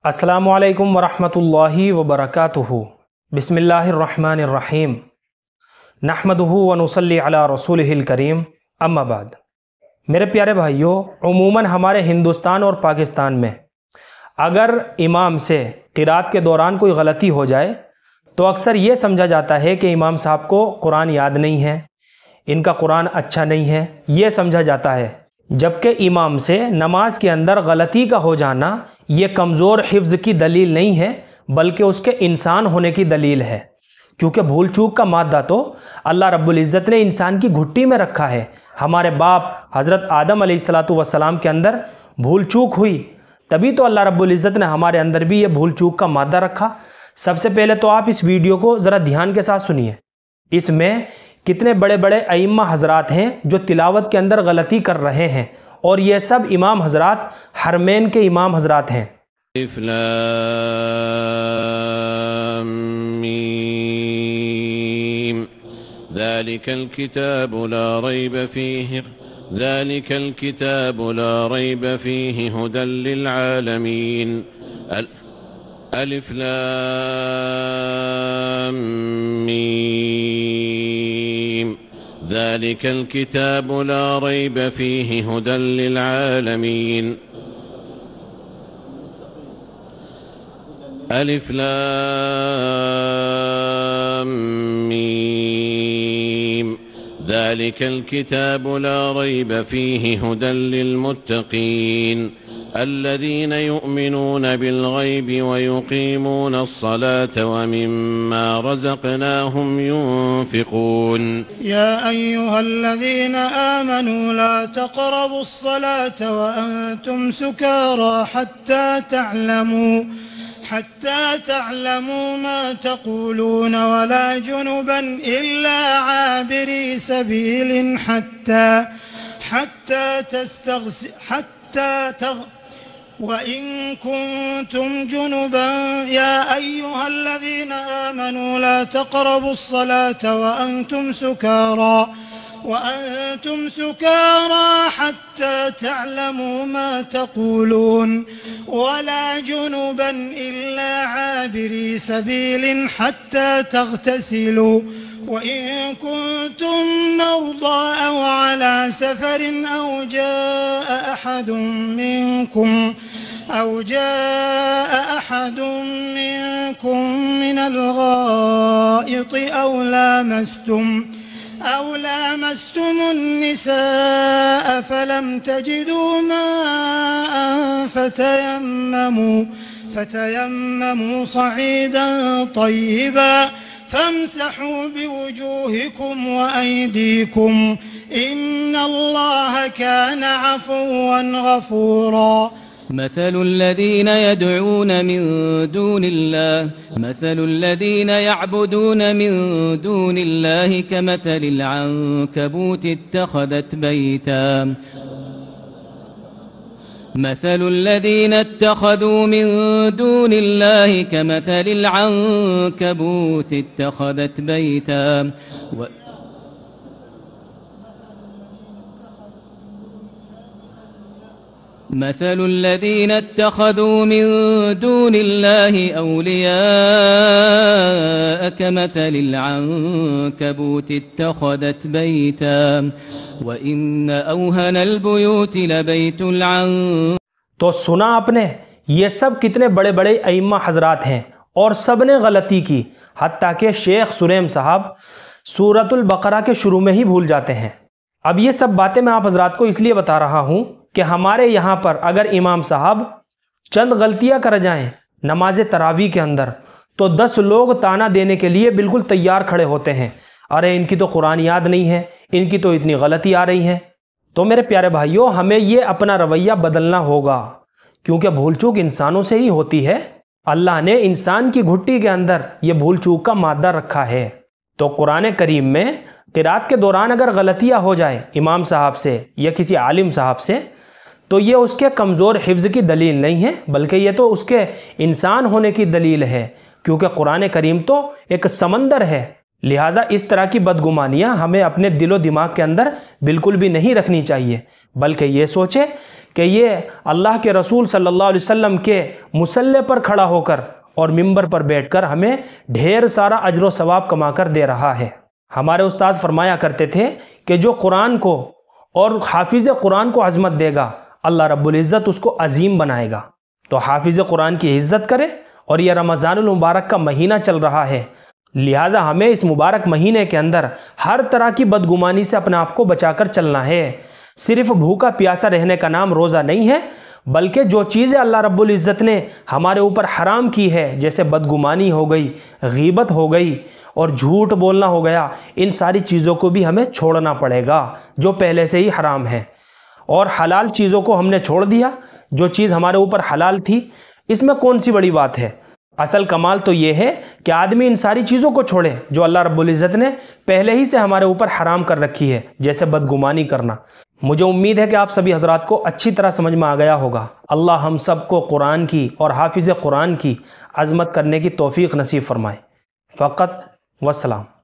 अस्सलामुअलैकुम वरहमतुल्लाहि वबरकातुहू। बिस्मिल्लाहिर्रहमानिर्रहीम। नहमदुहू व नुसल्ली अला रसूलिहिल करीम। अम्मा बाद। मेरे प्यारे भाइयों, उमूमन हमारे हिंदुस्तान और पाकिस्तान में अगर इमाम से क़िरात के दौरान कोई गलती हो जाए तो अक्सर ये समझा जाता है कि इमाम साहब को कुरान याद नहीं है, इनका कुरान अच्छा नहीं है, ये समझा जाता है। जबकि इमाम से नमाज के अंदर गलती का हो जाना ये कमज़ोर हिफ्ज़ की दलील नहीं है, बल्कि उसके इंसान होने की दलील है। क्योंकि भूल चूक का मादा तो अल्लाह रब्बुल इज़्ज़त ने इंसान की घुट्टी में रखा है। हमारे बाप हज़रत आदम अलैहिस्सलातु वस्सलाम के अंदर भूल चूक हुई, तभी तो अल्लाह रब्बुल इज़्ज़त ने हमारे अंदर भी ये भूल चूक का मादा रखा। सबसे पहले तो आप इस वीडियो को ज़रा ध्यान के साथ सुनिए। इसमें कितने बड़े बड़े अइम्मा हज़रात हैं जो तिलावत के अंदर गलती कर रहे हैं, और ये सब इमाम हज़रात हरमैन के इमाम हज़रात हैं। अलिफ लाम मीम ज़ालिकल किताबु ला रैब फ़ीहि हुदल लिल आलमीन। अलिफ लाम मीम ज़ालिकल किताबु ला रैब फ़ीहि हुदल लिल आलमीन। अलिफ लाम मीम ज़ालिकल किताबु ला रैब फ़ीहि हुदल लिल मुत्तक़ीन الذين يؤمنون بالغيب ويقيمون الصلاة ومما رزقناهم ينفقون يا أيها الذين آمنوا لا تقربوا الصلاة وأنتم سكارى حتى تعلموا ما تقولون ولا جنبا إلا عابري سبيل وإن كنتم جنبا يا أيها الذين آمنوا لا تقربوا الصلاة وأنتم سكارى حتى تعلموا ما تقولون ولا جنبا إلا عابري سبيل حتى تغتسلوا وإن كنتم مرضى أو على سفر أو جاء أحد منكم من الغائط أو لامستم النساء فلم تجدوا ماء فتيمموا صعيدا طيبا فامسحوا بوجوهكم وأيديكم إن الله كان عفوا غفورا. مثل الذين يعبدون من دون الله كمثل العنكبوت اتخذت مثل الذين اتخذوا من دون الله كمثل العنكبوت اتخذت بيتا مثل الذين اتخذوا من دون الله أولياء كمثل العنكبوت اتخذت بيتا وإن أوهن البيوت لبيت العنكبوت। तो सुना आपने, ये सब कितने बड़े बड़े अइम्मा हज़रात हैं और सब ने गलती की। हत्ता कि शेख सुरेम साहब सूरतुल बकरा के शुरू में ही भूल जाते हैं। अब ये सब बातें मैं आप हज़रात को इसलिए बता रहा हूँ कि हमारे यहाँ पर अगर इमाम साहब चंद गलतियाँ कर जाएं नमाज तरावी के अंदर तो 10 लोग ताना देने के लिए बिल्कुल तैयार खड़े होते हैं। अरे इनकी तो कुरान याद नहीं है, इनकी तो इतनी गलती आ रही है। तो मेरे प्यारे भाइयों, हमें ये अपना रवैया बदलना होगा, क्योंकि भूल चूक इंसानों से ही होती है। अल्लाह ने इंसान की घुट्टी के अंदर ये भूल चूक का मादा रखा है। तो कुरान करीम में क़िरात के दौरान अगर गलतियाँ हो जाए इमाम साहब से या किसी आलिम साहब से, तो ये उसके कमज़ोर हिफ्ज़ की दलील नहीं है, बल्कि ये तो उसके इंसान होने की दलील है। क्योंकि कुरान करीम तो एक समंदर है, लिहाजा इस तरह की बदगुमानियाँ हमें अपने दिलो दिमाग के अंदर बिल्कुल भी नहीं रखनी चाहिए, बल्कि ये सोचे کہ یہ اللہ کے رسول صلی اللہ علیہ وسلم کے مصلی پر کھڑا ہو کر اور ممبر پر بیٹھ کر ہمیں ڈھیر سارا اجر و ثواب کما کر دے رہا ہے۔ ہمارے استاد فرمایا کرتے تھے کہ جو قرآن کو اور حافظ قرآن کو عظمت دے گا، اللہ رب العزت اس کو عظیم بنائے گا۔ تو حافظ قرآن کی عزت کرے، اور یہ رمضان المبارک کا مہینہ چل رہا ہے، لہذا ہمیں اس مبارک مہینے کے اندر ہر طرح کی بدگمانی سے اپنے آپ کو بچا کر چلنا ہے۔ صرف بھوکا پیاسا رہنے کا نام روزہ نہیں ہے، بلکہ جو چیزیں اللہ رب العزت نے ہمارے اوپر حرام کی ہے، جیسے بدگمانی ہو گئی، غیبت ہو گئی اور جھوٹ بولنا ہو گیا، ان ساری چیزوں کو بھی ہمیں چھوڑنا پڑے گا جو پہلے سے ہی حرام ہے۔ اور حلال چیزوں کو ہم نے چھوڑ دیا، جو چیز ہمارے اوپر حلال تھی، اس میں کون سی بڑی بات ہے؟ اصل کمال تو یہ ہے کہ آدمی ان ساری چیزوں کو چھوڑے جو اللہ رب العزت نے پہلے ہی سے ہمارے اوپر حرام کر رکھی ہے، جیسے بدگمانی کرنا۔ مجھے امید ہے کہ آپ سبھی حضرات کو اچھی طرح سمجھ میں آ گیا ہوگا۔ اللہ ہم سب کو قرآن کی اور حافظ قرآن کی عظمت کرنے کی توفیق نصیب فرمائے۔ فقط والسلام۔